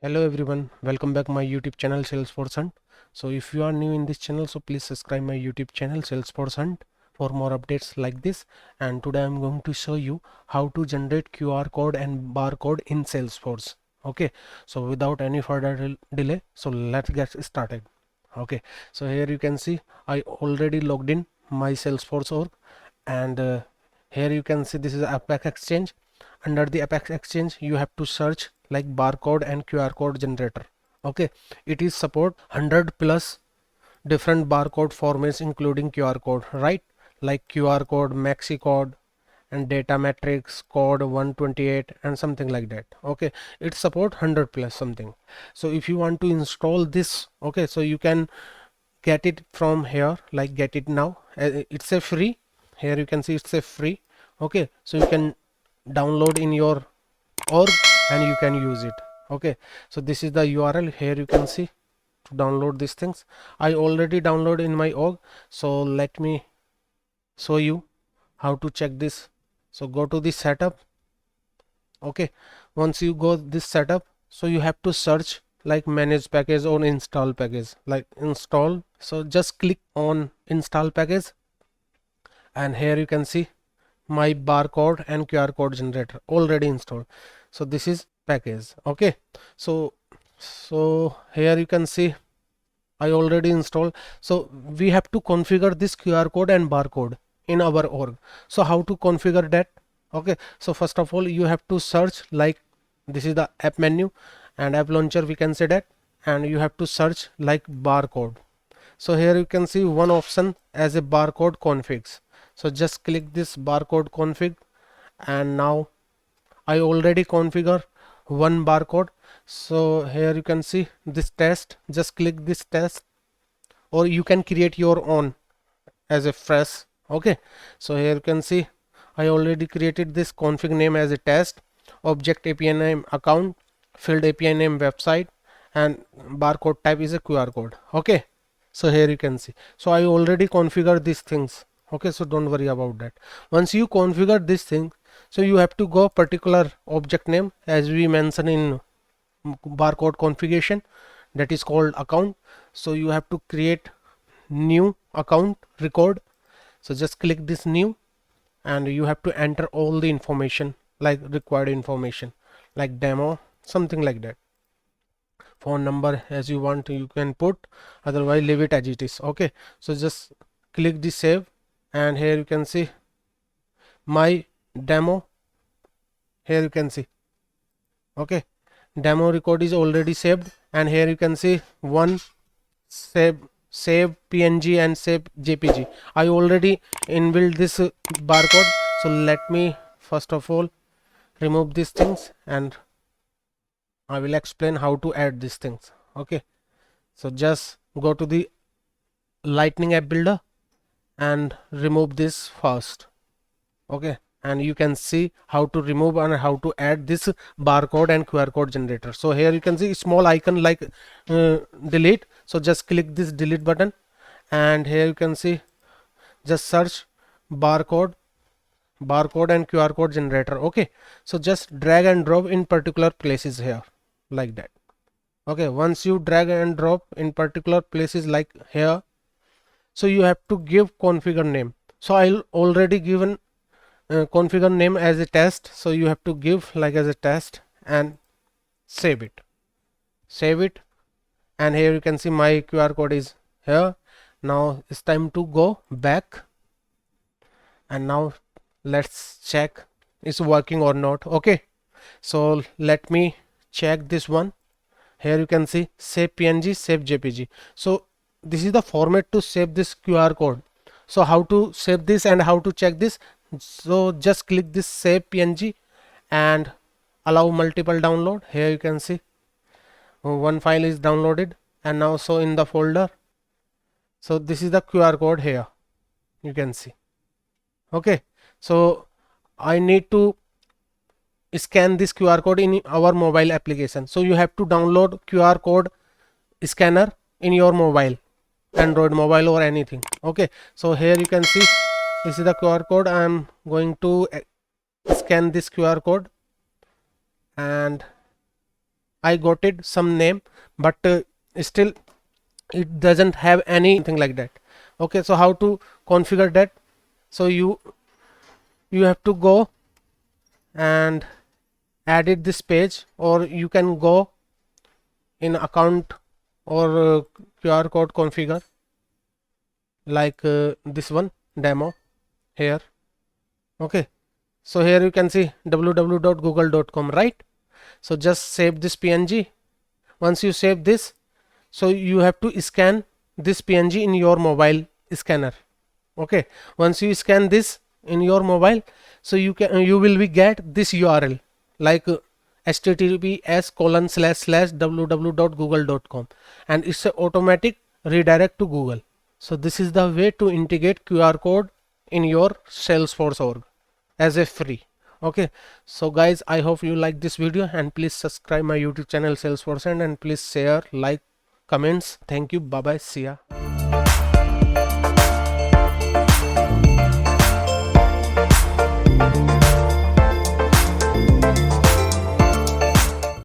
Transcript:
Hello everyone, welcome back my YouTube channel Salesforce Hunt. So if you are new in this channel, so please subscribe my YouTube channel Salesforce Hunt for more updates like this. And today I'm going to show you how to generate QR code and barcode in Salesforce. Okay, so without any further delay, so let's get started. Okay, so here you can see I already logged in my Salesforce org, and here you can see this is Apex Exchange. Under the Apex Exchange you have to search like barcode and QR code generator. Okay, it is support 100 plus different barcode formats including QR code, right? Like QR code, maxi code, and data matrix code 128 and something like that. Okay, it support 100 plus something. So if you want to install this, okay, so you can get it from here, like get it now. It's a free. Here you can see it's a free. Okay, so you can download in your org and you can use it. Okay, so this is the URL. Here you can see to download these things. I already download in my org, so let me show you how to check this. So go to the setup. Okay, once you go this setup, so you have to search like manage package or install package, like install. So just click on install package, and here you can see my barcode and QR code generator already installed. So this is package. Okay, so here you can see I already installed. So we have to configure this QR code and barcode in our org. So how to configure that? Okay, so first of all you have to search, like this is the app menu and app launcher, we can say that, and you have to search like barcode. So here you can see one option as a barcode configs. So just click this barcode config, and now I already configure one barcode. So here you can see this test, just click this test, or you can create your own as a fresh. Okay, so here you can see I already created this config name as a test, object API name account, field API name website, and barcode type is a QR code. Okay, so here you can see, so I already configured these things. Okay, so don't worry about that. Once you configure this thing, so you have to go particular object name as we mentioned in barcode configuration, that is called account. So you have to create new account record. So just click this new, and you have to enter all the information, like required information, like demo, something like that. Phone number as you want you can put, otherwise leave it as it is. Okay, so just click the save, and here you can see my demo. Here you can see, okay, demo record is already saved, and here you can see one save PNG and save JPG. I already inbuilt this barcode. So let me first of all remove these things, and I will explain how to add these things. Okay, so just go to the Lightning App Builder and remove this first. Okay, and you can see how to remove and how to add this barcode and QR code generator. So here you can see small icon like delete. So just click this delete button, and here you can see just search barcode and QR code generator. Okay, so just drag and drop in particular places here, like that. Okay, once you drag and drop in particular places like here, so you have to give configure name. So I'll already given configure name as a test, so you have to give like as a test and save it. And here you can see my QR code is here. Now it's time to go back, and now let's check it's working or not. Okay, so let me check this one. Here you can see save PNG, save JPG. So this is the format to save this QR code. So how to save this and how to check this? So just click this save PNG and allow multiple download. Here you can see one file is downloaded, and now so in the folder, so this is the QR code here, you can see. Okay, so I need to scan this QR code in our mobile application. So you have to download QR code scanner in your mobile, Android mobile or anything. Okay, so here you can see this is the QR code. I am going to scan this QR code, and I got it some name, but still it doesn't have anything like that. Okay, so how to configure that? So you have to go and edit this page, or you can go in account or QR code configure, like this one demo here. Okay, so here you can see www.google.com, right? So just save this PNG. Once you save this, so you have to scan this PNG in your mobile scanner. Okay, once you scan this in your mobile, so you will be get this URL, like https://www.google.com, and it's a automatic redirect to Google. So this is the way to integrate QR code in your Salesforce org as a free. Okay, so guys, I hope you like this video, and please subscribe my YouTube channel Salesforce, and please share, like, comments. Thank you, bye bye, see ya.